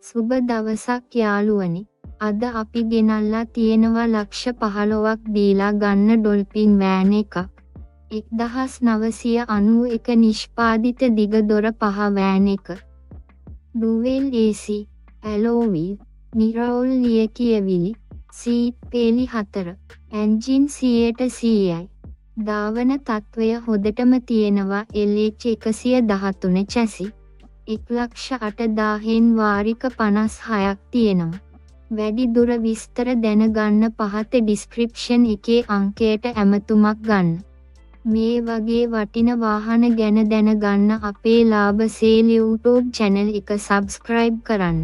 සුබ දවසක් යාළුවනි. අද අපි ගෙනල්ලා තියෙනවා ලක්ෂ 15ක් දීලා ගන්න ඩොල්ෆින් වෑන් එකක්. 1991 නිෂ්පාදිත දිග දොර 5 වෑන් එක. ඩුවෙල් AC, ඇලෝයි වීල්, නිරවුල් ලියකියවිලි, සීට් පේලි 4, එන්ජින් 100%යි. ධාවන තත්වය හොදටම තියෙනවා. LH113 chassis. 1,08,000න් වාරික 56ක් තියෙනවා. වැඩි දුර විස්තර දැනගන්න පහත ඩිස්ක්‍රිප්ෂන් එකේ අංකයට ඇමතුමක් ගන්න. මේ වගේ වටින වාහන ගැන දැනගන්න අපේ ලාභ සේල් YouTube channel එක subscribe කරන්න.